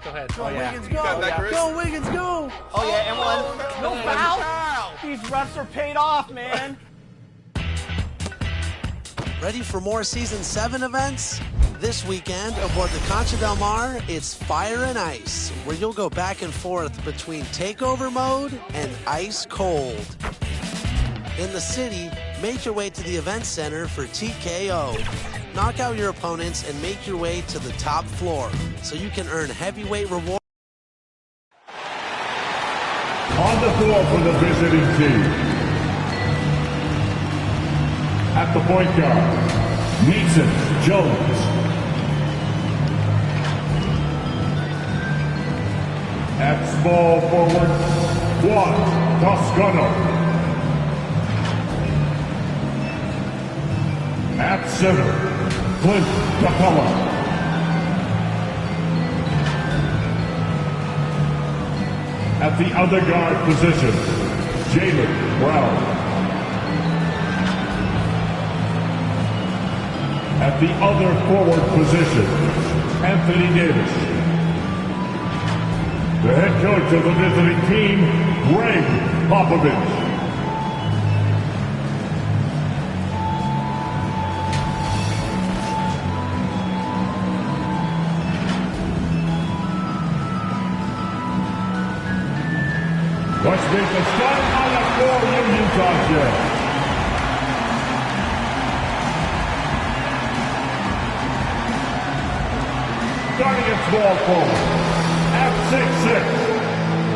Go ahead. Go Wiggins, go! That, Go Wiggins, go! Oh yeah, and one. No foul! These refs are paid off, man. Ready for more Season 7 events? This weekend, aboard the Concha Del Mar, it's Fire and Ice, where you'll go back and forth between takeover mode and ice cold. In the city, make your way to the event center for TKO. Knock out your opponents and make your way to the top floor so you can earn heavyweight rewards. On the floor for the visiting team. At the point guard, Mason Jones. At small forward, Juan Toscano. At center, Clint Capella. At the other guard position, Jaylen Brown. At the other forward position, Anthony Davis. The head coach of the visiting team, Greg Popovich. Let's make the start on the floor, Utah Jazz. Starting at small forward, at 6'6",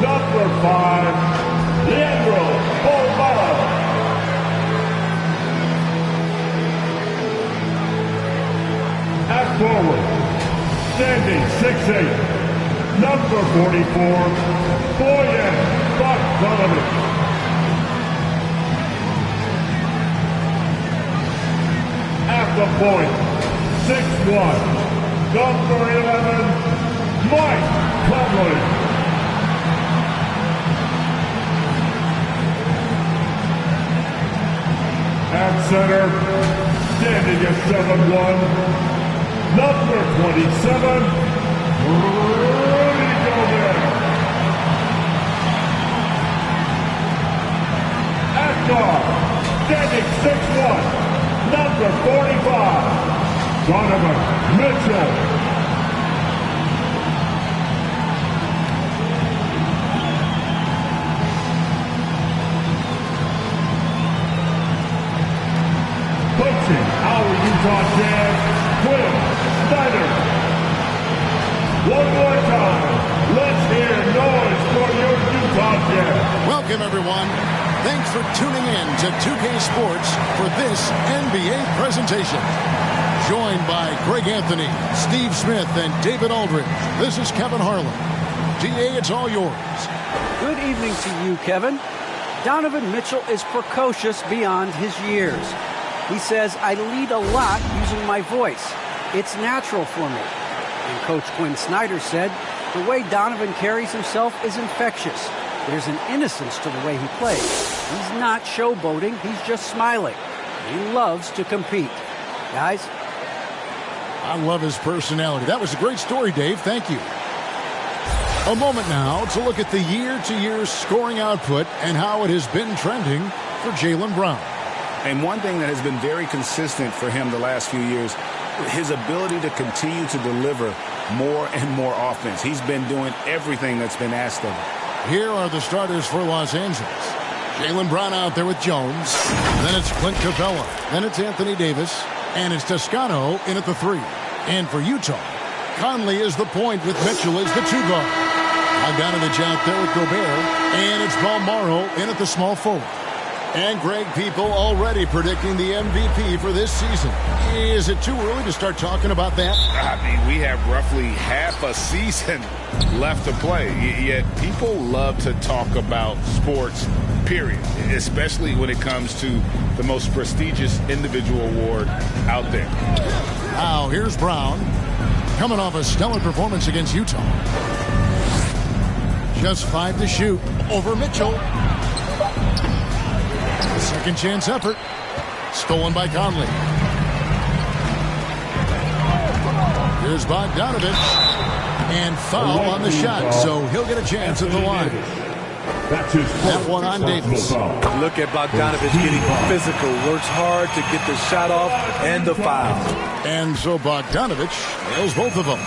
number 5, Leandro Ibarra. At forward, standing 6'8", number 44, Bojan Bogdanovic. At the point, 6'1", number 11, Mike Conley. At center, standing at 7'1", number 27, Rudy Gobert. At guard, standing 6'1", number 45, Donovan Mitchell. Coaching our Utah Jazz, Quinn Snyder. One more time, let's hear noise for your Utah Jazz. Welcome, everyone. Thanks for tuning in to 2K Sports for this NBA presentation. Joined by Greg Anthony, Steve Smith, and David Aldridge. This is Kevin Harlan. DA, it's all yours. Good evening to you, Kevin. Donovan Mitchell is precocious beyond his years. He says, I lead a lot using my voice. It's natural for me. And Coach Quinn Snyder said, the way Donovan carries himself is infectious. There's an innocence to the way he plays. He's not showboating, he's just smiling. He loves to compete. Guys? I love his personality. That was a great story, Dave. Thank you. A moment now to look at the year-to-year scoring output and how it has been trending for Jaylen Brown. And one thing that has been very consistent for him the last few years, his ability to continue to deliver more and more offense. He's been doing everything that's been asked of him. Here are the starters for Los Angeles. Jaylen Brown out there with Jones. Then it's Clint Capella. Then it's Anthony Davis. And it's Toscano in at the 3. And for Utah, Conley is the point with Mitchell as the 2 guard. Bogdanovic out there with Gobert. And it's Balmaro in at the small forward. And Greg, people already predicting the MVP for this season. Is it too early to start talking about that? I mean, we have roughly half a season left to play. Yet people love to talk about sports, period, especially when it comes to the most prestigious individual award out there. Now, here's Brown, coming off a stellar performance against Utah. Just 5 to shoot over Mitchell. Second chance effort. Stolen by Conley. Here's Bogdanovic. And foul on the shot, so he'll get a chance at the line. That's his That one on Davis. Look at Bogdanovich getting physical. Works hard to get the shot off and the foul. And so Bogdanovich nails both of them.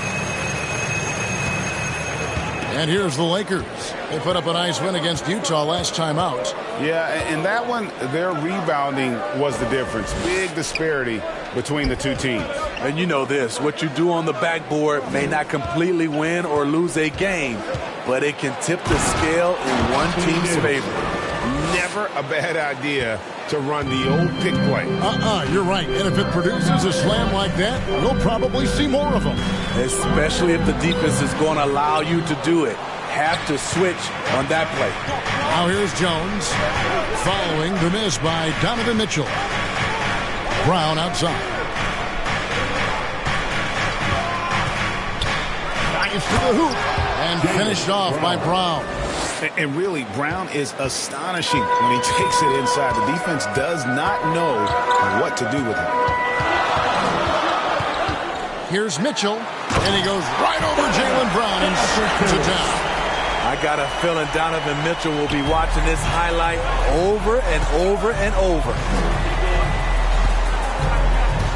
And here's the Lakers. They put up a nice win against Utah last time out. Yeah, and that one, their rebounding was the difference. Big disparity between the two teams. And you know this, what you do on the backboard may not completely win or lose a game, but it can tip the scale in one team's favor. Never a bad idea to run the old pick play. You're right. And if it produces a slam like that, we'll probably see more of them. Especially if the defense is going to allow you to do it. Have to switch on that play. Now here's Jones following the miss by Donovan Mitchell. Brown outside. Nice to the hoop. And finished off by Brown. And really, Brown is astonishing when he takes it inside. The defense does not know what to do with him. Here's Mitchell, and he goes right over Jaylen Brown and shoots it down. I got a feeling Donovan Mitchell will be watching this highlight over and over and over.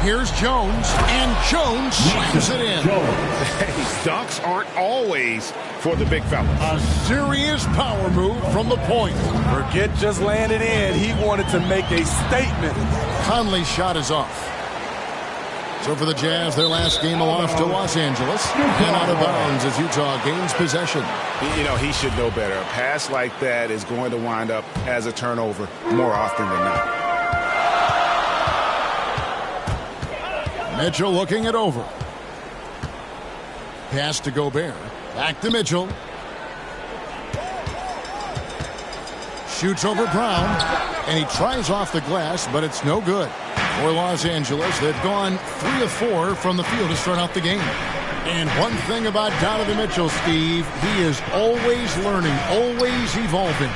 Here's Jones, and Jones slams it in. Hey, dunks aren't always for the big fella. A serious power move from the point. Forget just laying it in. He wanted to make a statement. Conley's shot is off. So for the Jazz, their last game lost to Los Angeles. And out of bounds as Utah gains possession. You know, he should know better. A pass like that is going to wind up as a turnover more often than not. Mitchell looking it over. Pass to Gobert. Back to Mitchell. Shoots over Brown. And he tries off the glass, but it's no good. For Los Angeles, they've gone 3 of 4 from the field to start out the game. And one thing about Donovan Mitchell, Steve, he is always learning, always evolving.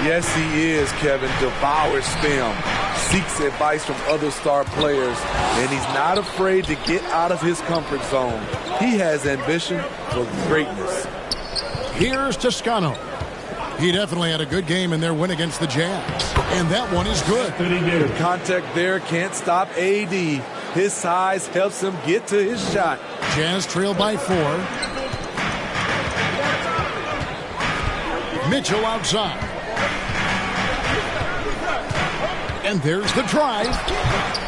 Yes, he is, Kevin. Devours film. Seeks advice from other star players, and he's not afraid to get out of his comfort zone. He has ambition for greatness. Here's Toscano. He definitely had a good game in their win against the Jazz, and that one is good. The contact there can't stop AD. His size helps him get to his shot. Jazz trail by 4. Mitchell outside. And there's the drive.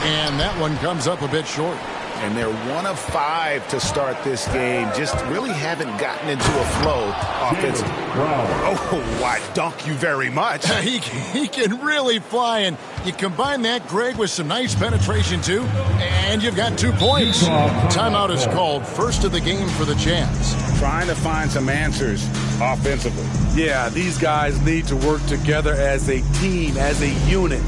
And that one comes up a bit short. And they're 1 of 5 to start this game. Just really haven't gotten into a flow offensively. Oh, why, dunk you very much. He can really fly. And you combine that, Greg, with some nice penetration, too. And you've got 2 points. Timeout is called. First of the game for the Jazz. Trying to find some answers offensively. Yeah, these guys need to work together as a team, as a unit.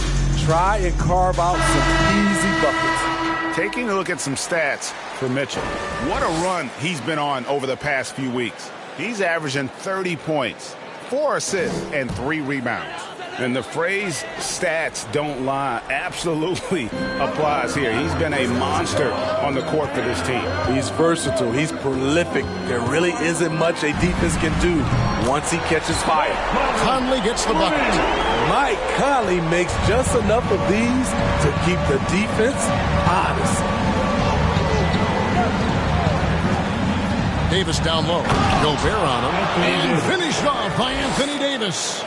Try and carve out some easy buckets. Taking a look at some stats for Mitchell. What a run he's been on over the past few weeks. He's averaging 30 points, 4 assists, and 3 rebounds. And the phrase stats don't lie absolutely applies here. He's been a monster on the court for this team. He's versatile. He's prolific. There really isn't much a defense can do once he catches fire. Conley gets the bucket. Mike Conley makes just enough of these to keep the defense honest. Davis down low. Gobert on him. And finished off by Anthony Davis.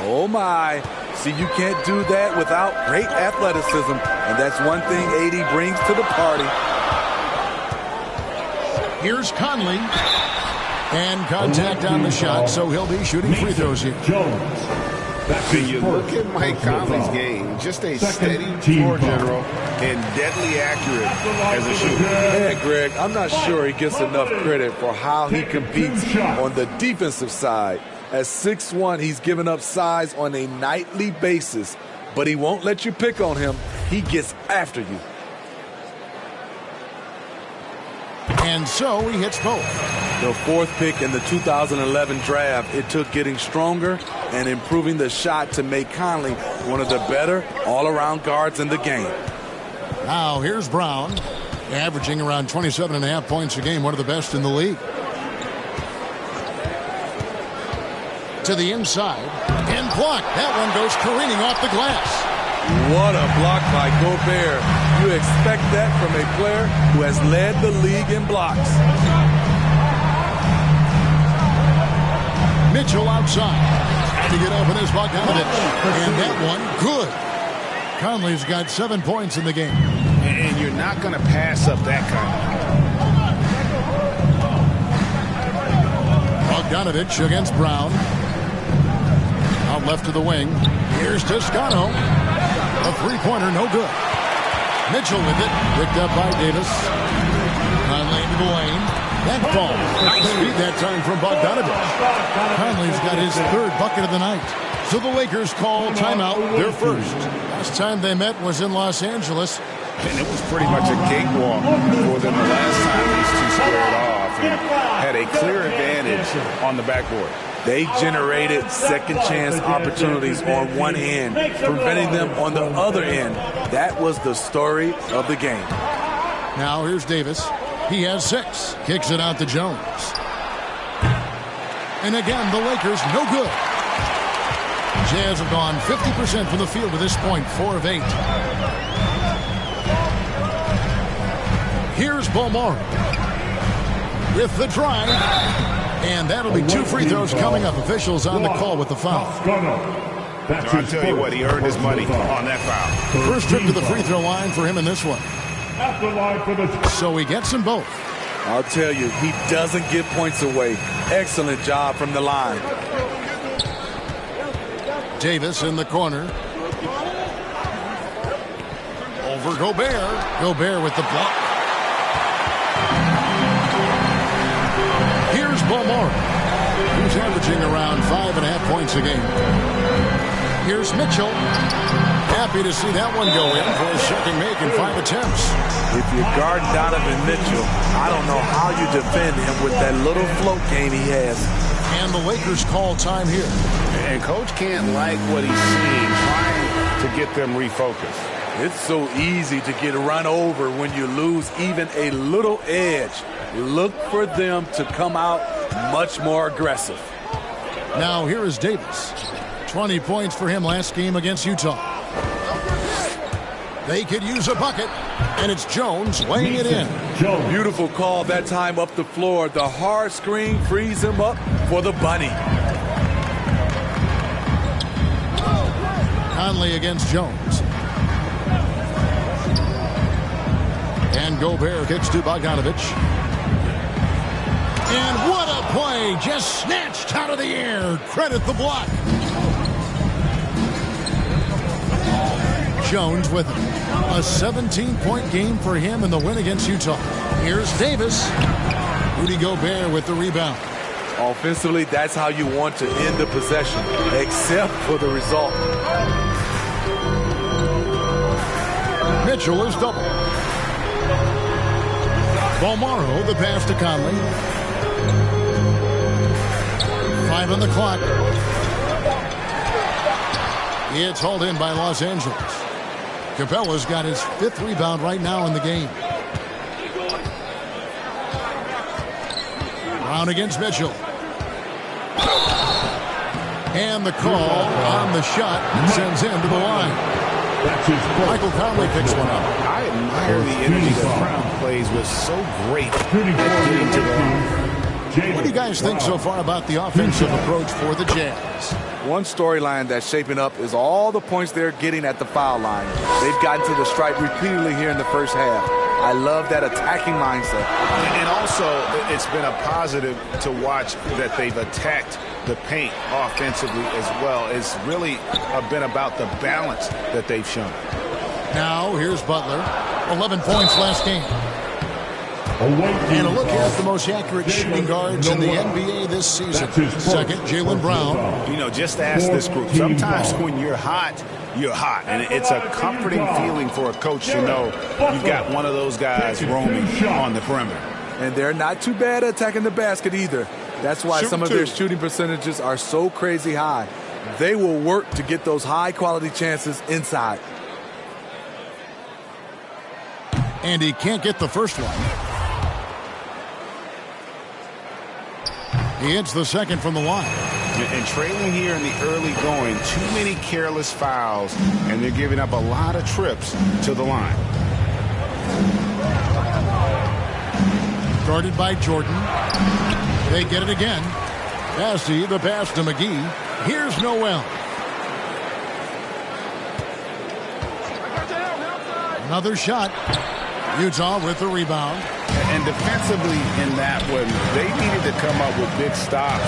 Oh, my. See, you can't do that without great athleticism. And that's one thing AD brings to the party. Here's Conley. And contact on the shot, so he'll be shooting free throws here. When you look at Mike Conley's game, just a steady floor general and deadly accurate as a shooter. Yeah, Greg, I'm not sure he gets enough credit for how he competes on the defensive side. At 6'1", he's given up size on a nightly basis, but he won't let you pick on him. He gets after you. And so he hits both. The 4th pick in the 2011 draft, it took getting stronger and improving the shot to make Conley one of the better all-around guards in the game. Now here's Brown, averaging around 27.5 points a game, one of the best in the league. To the inside. And blocked. That one goes careening off the glass. What a block by Gobert. You expect that from a player who has led the league in blocks. Mitchell outside. To get open is Bogdanovich. And that one, good. Conley's got 7 points in the game. And you're not going to pass up that kind. Bogdanovich against Brown. Out left to the wing. Here's Toscano. A three-pointer, no good. Mitchell with it. Picked up by Davis. Conley into the lane. That ball. Nice speed that time from Bogdanovich. Conley's got his third bucket of the night. So the Lakers call timeout, their first. Last time they met was in Los Angeles. And it was pretty much a cakewalk for them the last time these two squared off and had a clear advantage on the backboard. They generated second chance opportunities on one end, preventing them on the other end. That was the story of the game. Now here's Davis. He has 6. Kicks it out to Jones. And again, the Lakers no good. Jazz have gone 50% from the field to this point, 4 of 8. Here's Bomar with the drive. And that'll be 2 free throws coming up. Officials on the call with the foul. I'll tell you what, he earned his money on that foul. First trip to the free throw line for him in this one. So he gets them both. I'll tell you, he doesn't give points away. Excellent job from the line. Davis in the corner. Over Gobert. Gobert with the block. Here's Bomar, who's averaging around 5.5 points a game. Here's Mitchell. Happy to see that one go in for a second make in 5 attempts. If you guard Donovan Mitchell, I don't know how you defend him with that little float game he has. And the Lakers call time here. And Coach can't like what he's seeing, trying to get them refocused. It's so easy to get run over when you lose even a little edge. Look for them to come out much more aggressive. Now here is Davis. 20 points for him last game against Utah. They could use a bucket, and it's Jones laying it in. Beautiful call that time up the floor. The hard screen frees him up for the bunny. Conley against Jones. And Gobert kicks to Bogdanovich. And what a play! Just snatched out of the air. Credit the block. Jones with it. A 17-point game for him in the win against Utah. Here's Davis. Rudy Gobert with the rebound. Offensively, that's how you want to end the possession, except for the result. Mitchell is double. Bomaro, the pass to Conley. 5 on the clock. It's hauled in by Los Angeles. Capella's got his 5th rebound right now in the game. Brown against Mitchell. And the call on the shot sends him to the line. Michael Conley picks one up. I admire the energy that Brown plays with, so great at getting to the line. What do you guys think so far about the offensive approach for the Jazz? One storyline that's shaping up is all the points they're getting at the foul line. They've gotten to the stripe repeatedly here in the first half. I love that attacking mindset. And also, it's been a positive to watch that they've attacked the paint offensively as well. It's really been about the balance that they've shown. Now, here's Butler. 11 points last game. And a look at the most accurate shooting guards in the NBA this season. Second, Jaylen Brown. You know, just ask this group. Sometimes when you're hot, you're hot. And it's a comforting feeling for a coach to know you've got one of those guys roaming on the perimeter. And they're not too bad at attacking the basket either. That's why some of their shooting percentages are so crazy high. They will work to get those high-quality chances inside. And he can't get the first one. He hits the second from the line. And trailing here in the early going, too many careless fouls, and they're giving up a lot of trips to the line. Guarded by Jordan. They get it again. Bassey, the pass to McGee. Here's Noel. Another shot. Utah with the rebound. And defensively in that one, they needed to come up with big stops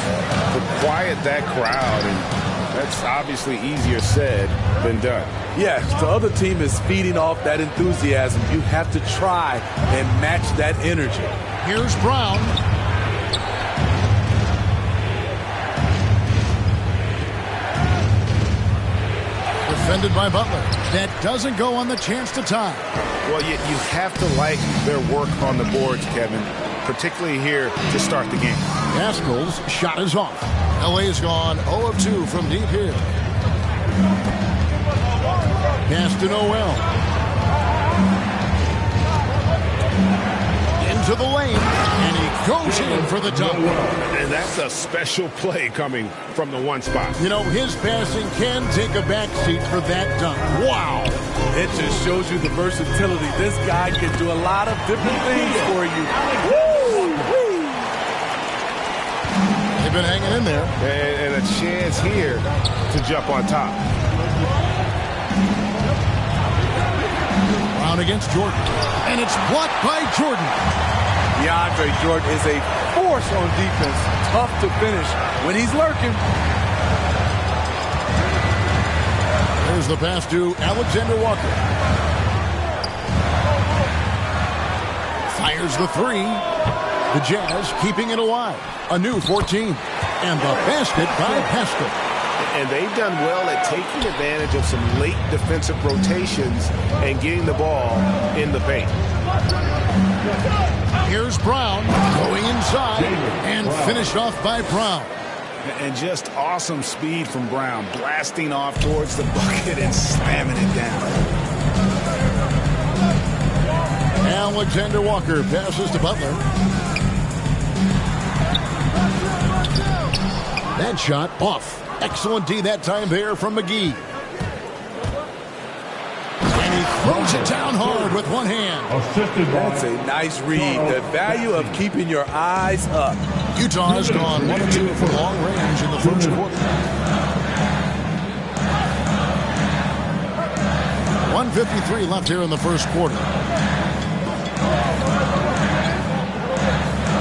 to quiet that crowd. And that's obviously easier said than done. Yeah, the other team is feeding off that enthusiasm. You have to try and match that energy. Here's Brown. Defended by Butler. That doesn't go on the chance to tie. Well, you have to like their work on the boards, Kevin, particularly here to start the game. Haskell's shot is off. LA's gone 0 of 2 from deep here. Pass to Noel. Into the lane, and he goes in for the dunk. And that's a special play coming from the one spot. You know, his passing can take a backseat for that dunk. Wow. It just shows you the versatility. This guy can do a lot of different things for you. Woo! They've been hanging in there. And a chance here to jump on top. Brown against Jordan. And it's blocked by Jordan. DeAndre Jordan is a force on defense. Tough to finish when he's lurking. There's the pass to Alexander Walker. Fires the three. The Jazz keeping it alive. A new 14. And the basket by Pascal. And they've done well at taking advantage of some late defensive rotations and getting the ball in the paint. Here's Brown going inside and finished off by Brown. And just awesome speed from Brown, blasting off towards the bucket and slamming it down. Alexander Walker passes to Butler. That shot off. Excellent D that time there from McGee. And he throws it down hard with one hand. That's a nice read. The value of keeping your eyes up. Utah has gone 1 of 2 for long range in the first quarter. 1:53 left here in the first quarter.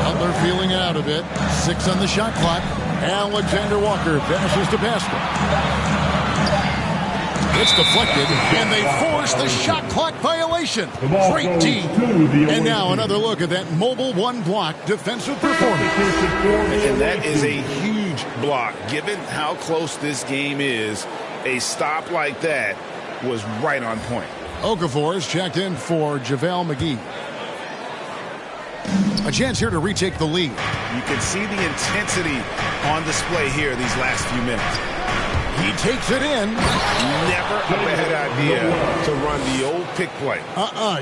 Butler feeling it out a bit. 6 on the shot clock. Alexander Walker passes to Pascal. It's deflected, and they force the shot clock violation. Great D. And now another look at that mobile one-block defensive performance. And that is a huge block. Given how close this game is, a stop like that was right on point. Okafor is checked in for JaVale McGee. A chance here to retake the lead. You can see the intensity on display here these last few minutes. He takes it in. Never a bad idea to run the old pick play.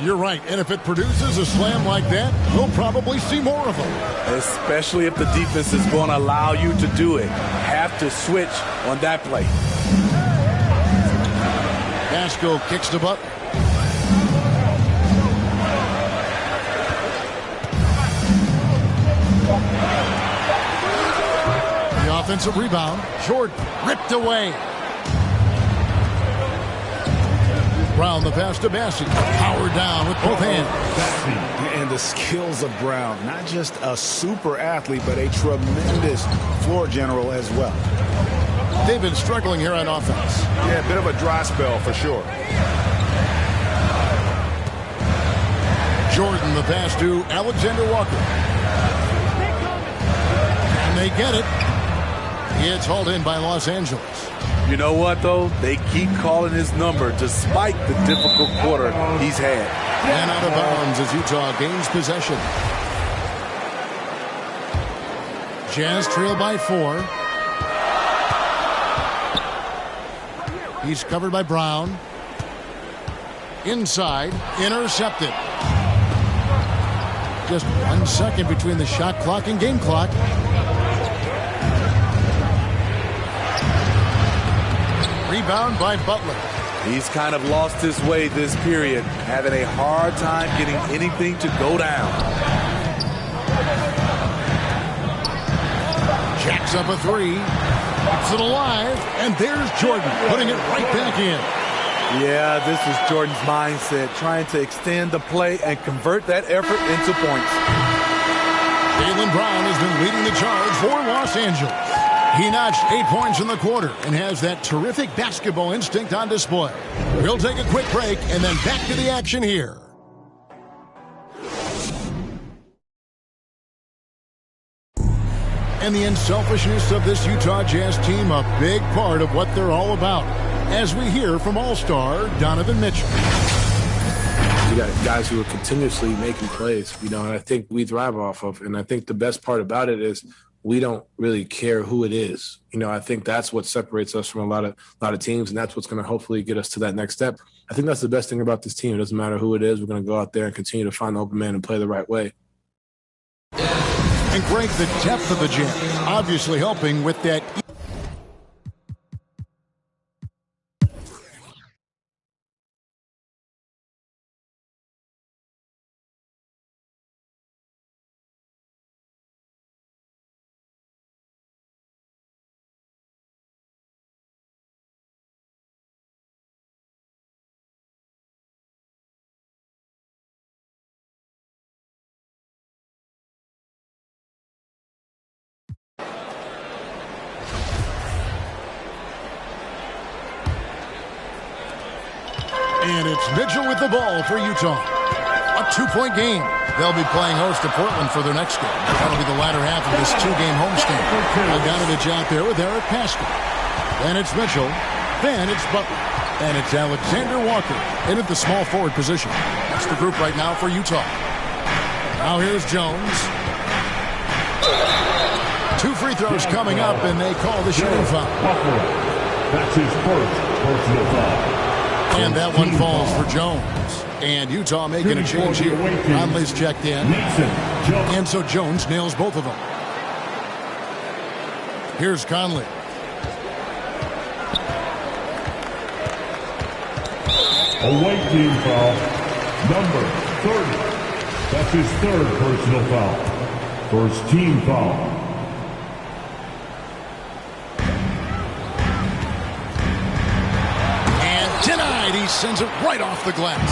You're right. And if it produces a slam like that, we'll probably see more of them. Especially if the defense is going to allow you to do it. Have to switch on that play. Pascal kicks to Butler. Offensive rebound. Jordan ripped away. Brown the pass to Bassey. Powered down with both hands. And the skills of Brown. Not just a super athlete, but a tremendous floor general as well. They've been struggling here on offense. Yeah, a bit of a dry spell for sure. Jordan the pass to Alexander Walker. And they get it. It's hauled in by Los Angeles. You know what, though? They keep calling his number despite the difficult quarter he's had. And out of bounds as Utah gains possession. Jazz trail by 4. He's covered by Brown. Inside, intercepted. Just 1 second between the shot clock and game clock. Rebound by Butler. He's kind of lost his way this period, having a hard time getting anything to go down. Jacks up a three. Keeps it alive. And there's Jordan putting it right back in. Yeah, this is Jordan's mindset, trying to extend the play and convert that effort into points. Jaylen Brown has been leading the charge for Los Angeles. He notched 8 points in the quarter and has that terrific basketball instinct on display. We'll take a quick break and then back to the action here. And the unselfishness of this Utah Jazz team, a big part of what they're all about, as we hear from All-Star Donovan Mitchell. You got guys who are continuously making plays, and I think we thrive off of. And I think the best part about it is we don't really care who it is. I think that's what separates us from a lot of teams, and that's what's going to hopefully get us to that next step. I think that's the best thing about this team. It doesn't matter who it is. We're going to go out there and continue to find the open man and play the right way. And Greg, the depth of the Jazz obviously helping with that. And it's Mitchell with the ball for Utah. A 2-point game. They'll be playing host to Portland for their next game. That'll be the latter half of this 2-game homestand. Bogdanovich out there with Eric Pascal. Then it's Mitchell. Then it's Butler. And it's Alexander Walker in at the small forward position. That's the group right now for Utah. Now here's Jones. 2 free throws coming up, and they call the shooting foul. That's his first personal foul. And that one falls for Jones. And Utah making a change here. Conley's checked in. And so Jones nails both of them. Here's Conley. Away team foul. Number 30. That's his third personal foul. First team foul. He sends it right off the glass.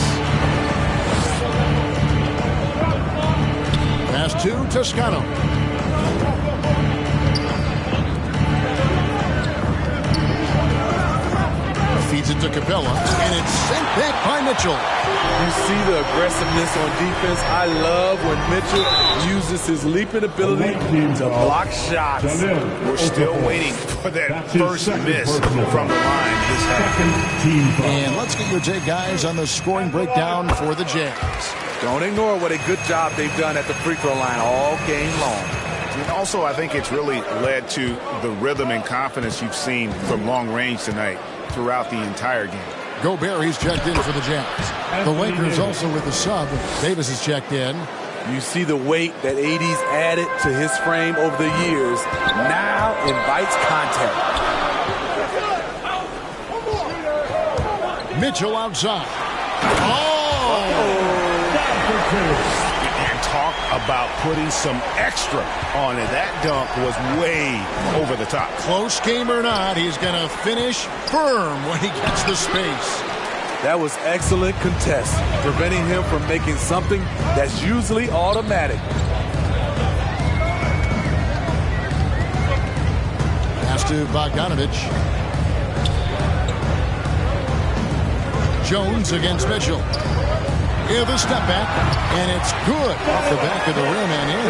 Pass to Toscano. Feeds it to Capella, and it's sent back by Mitchell. You see the aggressiveness on defense. I love when Mitchell uses his leaping ability to block shots. We're still waiting for that first miss from the line this half. And let's get your take, guys, on the scoring breakdown for the Jazz. Don't ignore what a good job they've done at the free throw line all game long. And also, I think it's really led to the rhythm and confidence you've seen from long range tonight throughout the entire game. Gobert, he's checked in for the Jazz. The Lakers also with the sub. Davis is checked in. You see the weight that AD's added to his frame over the years. Now invites contact. Mitchell outside. And talk about putting some extra on it. That dunk was way over the top. Close game or not, he's going to finish firm when he gets the space. That was excellent contest, preventing him from making something that's usually automatic. Pass to Bogdanovich. Jones against Mitchell. Give a step back, and it's good off the back of the rim and in.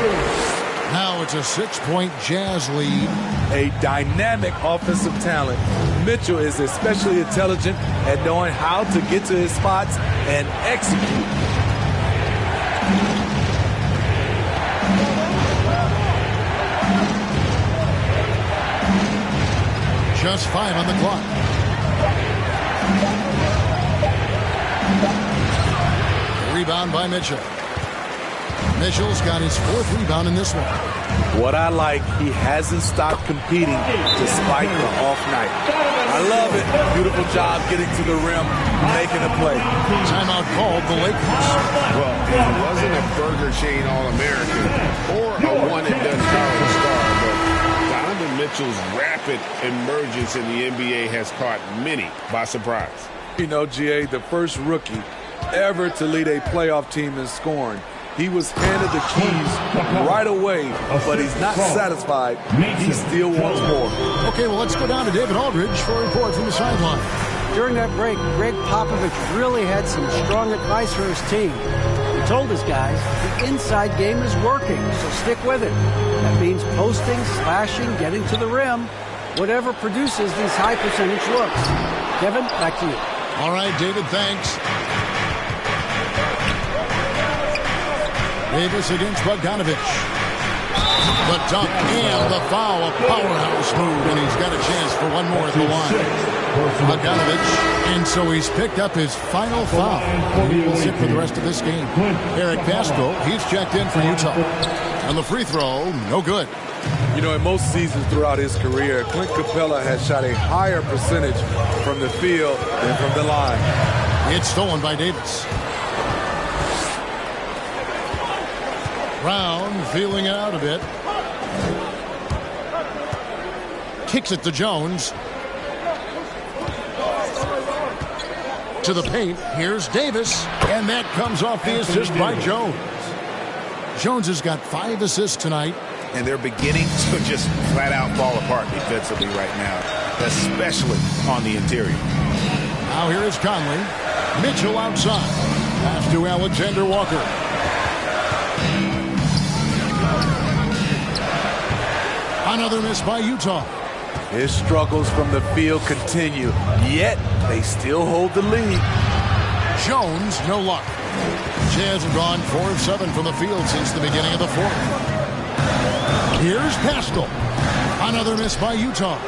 Now it's a 6-point Jazz lead. A dynamic offensive talent. Mitchell is especially intelligent at knowing how to get to his spots and execute. Just 5 on the clock. Rebound by Mitchell. Mitchell's got his 4th rebound in this one. What I like, he hasn't stopped competing despite the off night. I love it. Beautiful job getting to the rim, making a play. Timeout called the Lakers. Well, it wasn't a Burger Chain All-American or a one-and-done college star, but Donovan Mitchell's rapid emergence in the NBA has caught many by surprise. You know, GA, the first rookie ever to lead a playoff team in scoring. He was handed the keys right away, but he's not satisfied. He still wants more. Okay, well, let's go down to David Aldridge for a report from the sideline. During that break, Greg Popovich really had some strong advice for his team. He told his guys, the inside game is working, so stick with it. That means posting, slashing, getting to the rim, whatever produces these high percentage looks. Kevin, back to you. All right, David, thanks. Davis against Bogdanovich. The dunk and the foul, a powerhouse move, and he's got a chance for one more at the line. Bogdanovich, and so he's picked up his final foul. He will sit for the rest of this game. Eric Pascal, he's checked in for Utah. And the free throw, no good. You know, in most seasons throughout his career, Clint Capella has shot a higher percentage from the field than from the line. It's stolen by Davis. Brown feeling it out a bit. Kicks it to Jones. To the paint. Here's Davis. And that comes off the assist by Jones. Jones has got 5 assists tonight. And they're beginning to just flat out fall apart defensively right now, especially on the interior. Now here is Conley. Mitchell outside. Pass to Alexander Walker. Another miss by Utah. His struggles from the field continue, yet they still hold the lead. Jones, no luck. Jazz have gone 4 of 7 from the field since the beginning of the fourth. Here's Pascal. Another miss by Utah.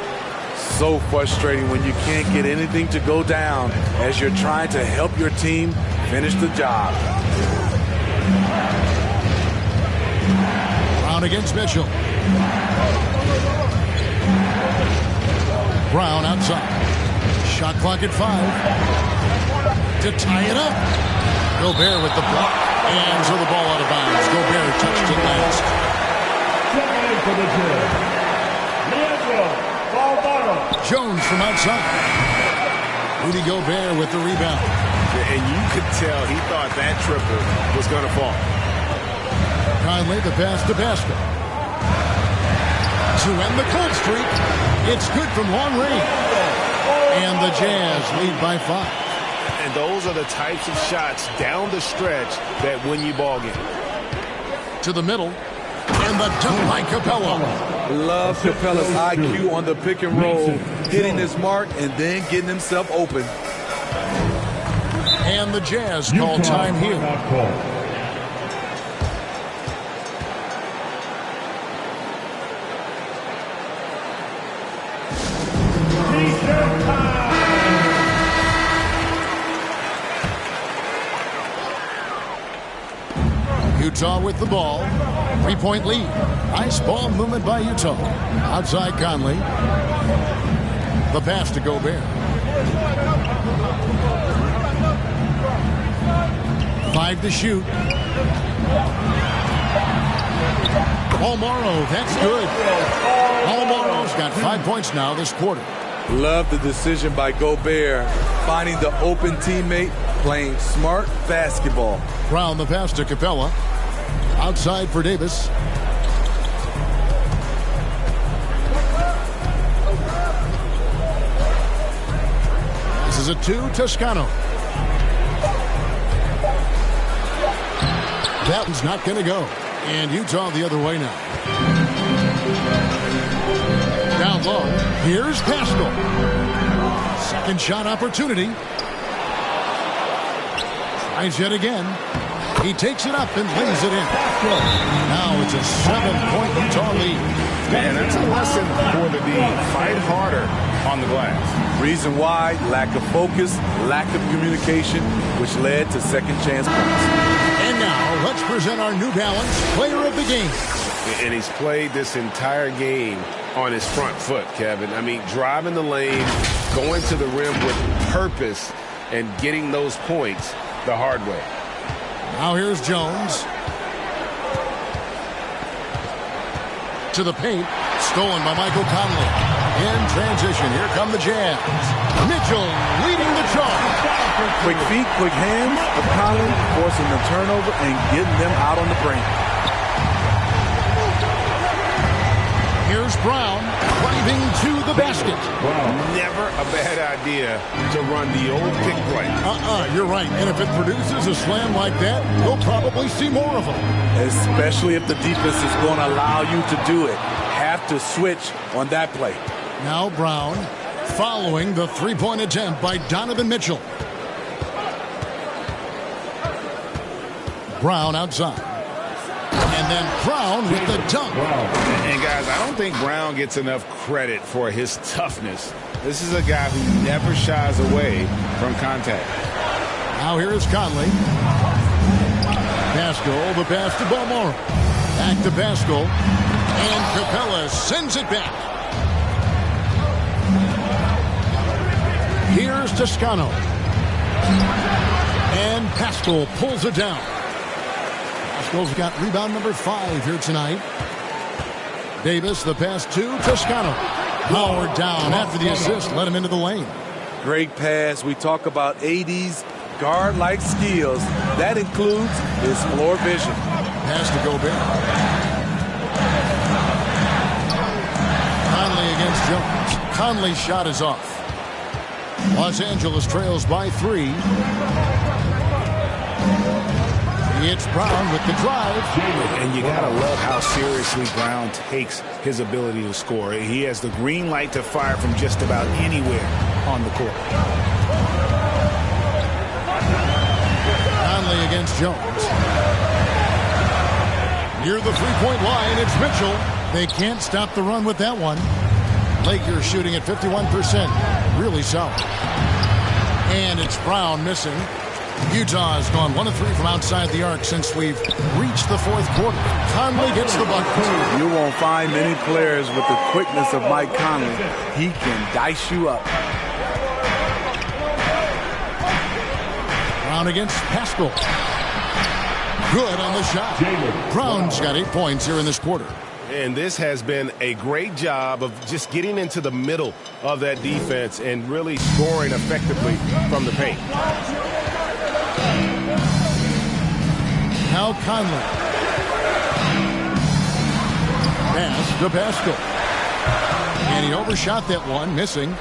So frustrating when you can't get anything to go down as you're trying to help your team finish the job. Brown against Mitchell. Brown outside. Shot clock at 5. To tie it up. Gobert with the block. And so the ball out of bounds. Gobert touched it last. Jones from outside. Rudy Gobert with the rebound. And you could tell he thought that triple was going to fall. Conley, the pass to Pascal. To end the cold streak. It's good from long range. And the Jazz lead by 5. And those are the types of shots down the stretch that win you ball game. To the middle. And the dunk by Capella. Love Capella's IQ on the pick and roll, hitting his mark and then getting himself open. And the Jazz call time here. Utah with the ball. 3-point lead. Nice ball movement by Utah. Outside Conley. The pass to Gobert. 5 to shoot. Almaro, that's good. Almaro's got 5 points now this quarter. Love the decision by Gobert, finding the open teammate, playing smart basketball. Brown the pass to Capella. Outside for Davis. This is a 2, Toscano. That one's not going to go. And Utah the other way now. Down low. Here's Pascal. Second shot opportunity. Tries yet again. He takes it up and lays it in. Now it's a 7-point Utah lead. Man, that's a lesson for the D. Fight harder on the glass. Reason why, lack of focus, lack of communication, which led to second chance points. And now let's present our New Balance Player of the Game. And he's played this entire game on his front foot, Kevin. I mean, driving the lane, going to the rim with purpose, and getting those points the hard way. Now here's Jones. To the paint. Stolen by Michael Conley. In transition, here come the Jazz. Mitchell leading the charge. Quick feet, quick hands of Conley, forcing the turnover and getting them out on the brink. Here's Brown driving to the basket. Never a bad idea to run the old pick play. You're right. And if it produces a slam like that, you'll probably see more of them. Especially if the defense is going to allow you to do it. Have to switch on that play. Now Brown following the three-point attempt by Donovan Mitchell. Brown outside. And then Brown with the dunk. And guys, I don't think Brown gets enough credit for his toughness. This is a guy who never shies away from contact. Now here is Conley. Pascal, the pass to Balmore. Back to Pascal. And Capella sends it back. Here's Toscano. And Pascal pulls it down. Pascal's got rebound number 5 here tonight. Davis, the pass to Toscano. Powered down after the assist. Let him into the lane. Great pass. We talk about AD's guard-like skills. That includes his floor vision. Pass to Gobert. Conley against Jones. Conley's shot is off. Los Angeles trails by 3. It's Brown with the drive. And you got to love how seriously Brown takes his ability to score. He has the green light to fire from just about anywhere on the court. Conley against Jones. Near the three-point line, it's Mitchell. They can't stop the run with that one. Lakers shooting at 51%. Really solid. And it's Brown missing. Utah has gone 1 of 3 from outside the arc since we've reached the fourth quarter. Conley gets the bucket. You won't find many players with the quickness of Mike Conley. He can dice you up. Brown against Pascal. Good on the shot. Brown's got 8 points here in this quarter. And this has been a great job of just getting into the middle of that defense and really scoring effectively from the paint. Now Conley. Pass to Pascal. And he overshot that one, missing.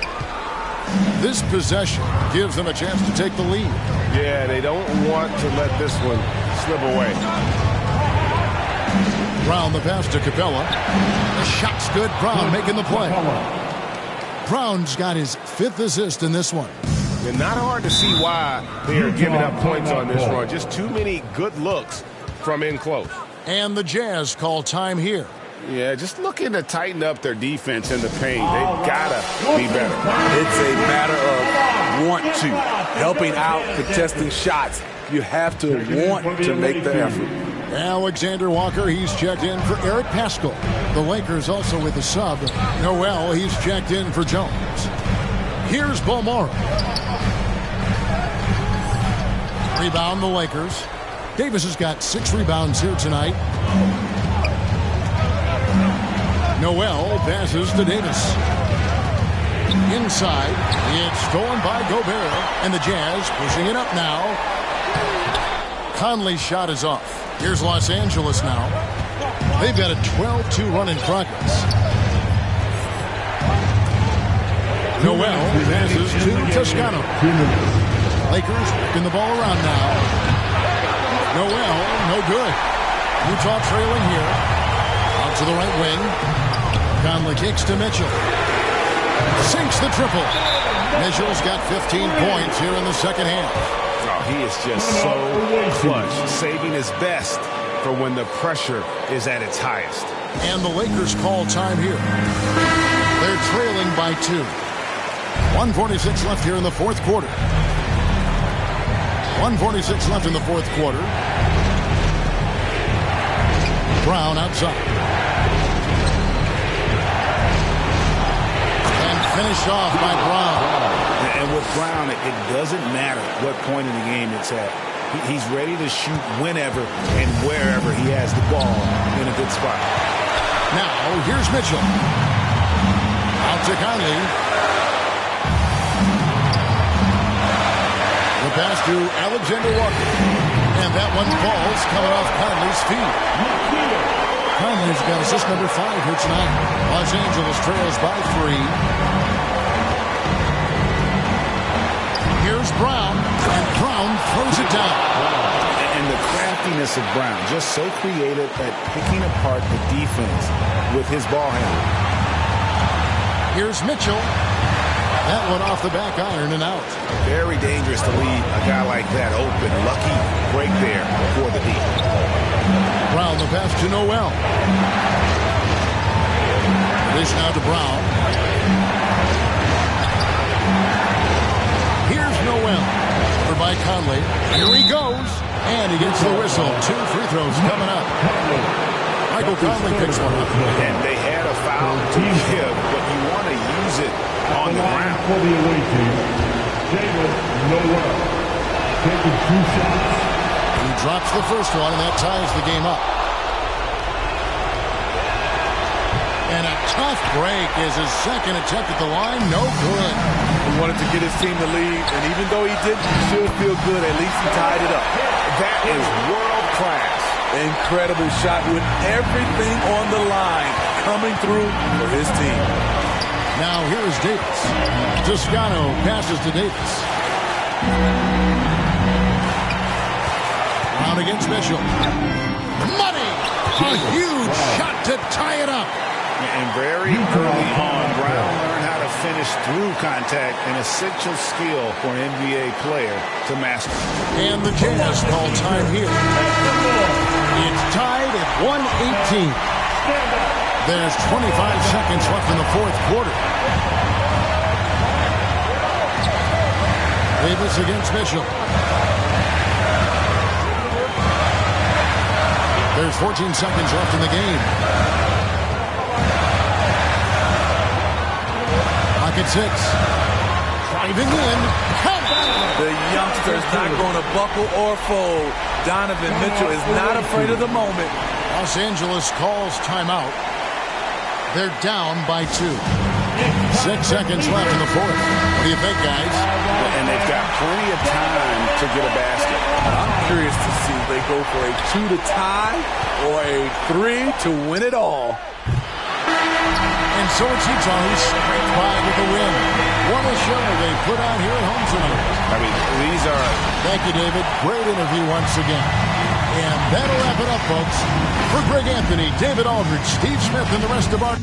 This possession gives them a chance to take the lead. Yeah, they don't want to let this one slip away. Brown the pass to Capella. The shot's good. Brown making the play. Brown's got his 5th assist in this one. And not hard to see why they are giving up points on this run. Just too many good looks from in close. And the Jazz call time here. Yeah, just looking to tighten up their defense in the paint. They've got to be better. It's a matter of want to. Helping out, contesting shots. You have to want to make the effort. Alexander Walker, he's checked in for Eric Pascal. The Lakers also with a sub. Noel, he's checked in for Jones. Here's Balmore. Rebound the Lakers. Davis has got 6 rebounds here tonight. Noel passes to Davis. Inside, it's stolen by Gobert, and the Jazz pushing it up now. Conley's shot is off. Here's Los Angeles now. They've got a 12-2 run in progress. Noel passes to Toscano. Lakers working the ball around now. Noel, no good. Utah trailing here. Out to the right wing. Conley kicks to Mitchell. Sinks the triple. Mitchell's got 15 points here in the second half. Oh, he is just so clutch, saving his best for when the pressure is at its highest. And the Lakers call time here. They're trailing by 2. 1:46 left here in the fourth quarter. 1:46 left in the fourth quarter. Brown outside. finished off by Brown. And with Brown, it doesn't matter what point in the game it's at. He's ready to shoot whenever and wherever he has the ball in a good spot. Now, here's Mitchell. Out to Conley. The pass to Alexander Walker. And that one falls coming off Conley's feet. Conley's got assist number 5 here tonight. Los Angeles trails by 3. Here's Brown, and Brown throws it down. And the craftiness of Brown, just so creative at picking apart the defense with his ball handle. Here's Mitchell. That one off the back iron and out. Very dangerous to leave a guy like that open. Lucky break there for the D. Brown, the pass to Noel. Dish now to Brown. Here's Noel. Over by Conley. Here he goes. And he gets the whistle. 2 free throws coming up. Michael Conley picks one up. And they had a foul to give, but you want to use it on the ground. For the away team, David Noel taking 2 shots. He drops the first one, and that ties the game up. And a tough break is his second attempt at the line. No good. He wanted to get his team to lead, and even though he didn't, he should feel good. At least he tied it up. That is world class. Incredible shot with everything on the line coming through for his team. Now here is Davis. Toscano passes to Davis. Brown against Mitchell. Money! A huge shot to tie it up. And very early on, Brown learned how to finish through contact, an essential skill for an NBA player to master. And the Jazz call time here. It's tied at 1:18. There's 25 seconds left in the fourth quarter. Davis against Mitchell. There's 14 seconds left in the game. Pocket 6. Driving in. The youngster's not going to buckle or fold. Donovan Mitchell is not afraid of the moment. Los Angeles calls timeout. They're down by 2. 6 seconds left in the fourth. What do you think, guys? And they've got plenty of time to get a basket. I'm curious to see if they go for a 2 to tie or a 3 to win it all. And so it's Utah who's scraped by with the win. What a show they put on here at home tonight. I mean, these are... Thank you, David. Great interview once again. And that'll wrap it up, folks. For Greg Anthony, David Aldridge, Steve Smith, and the rest of our...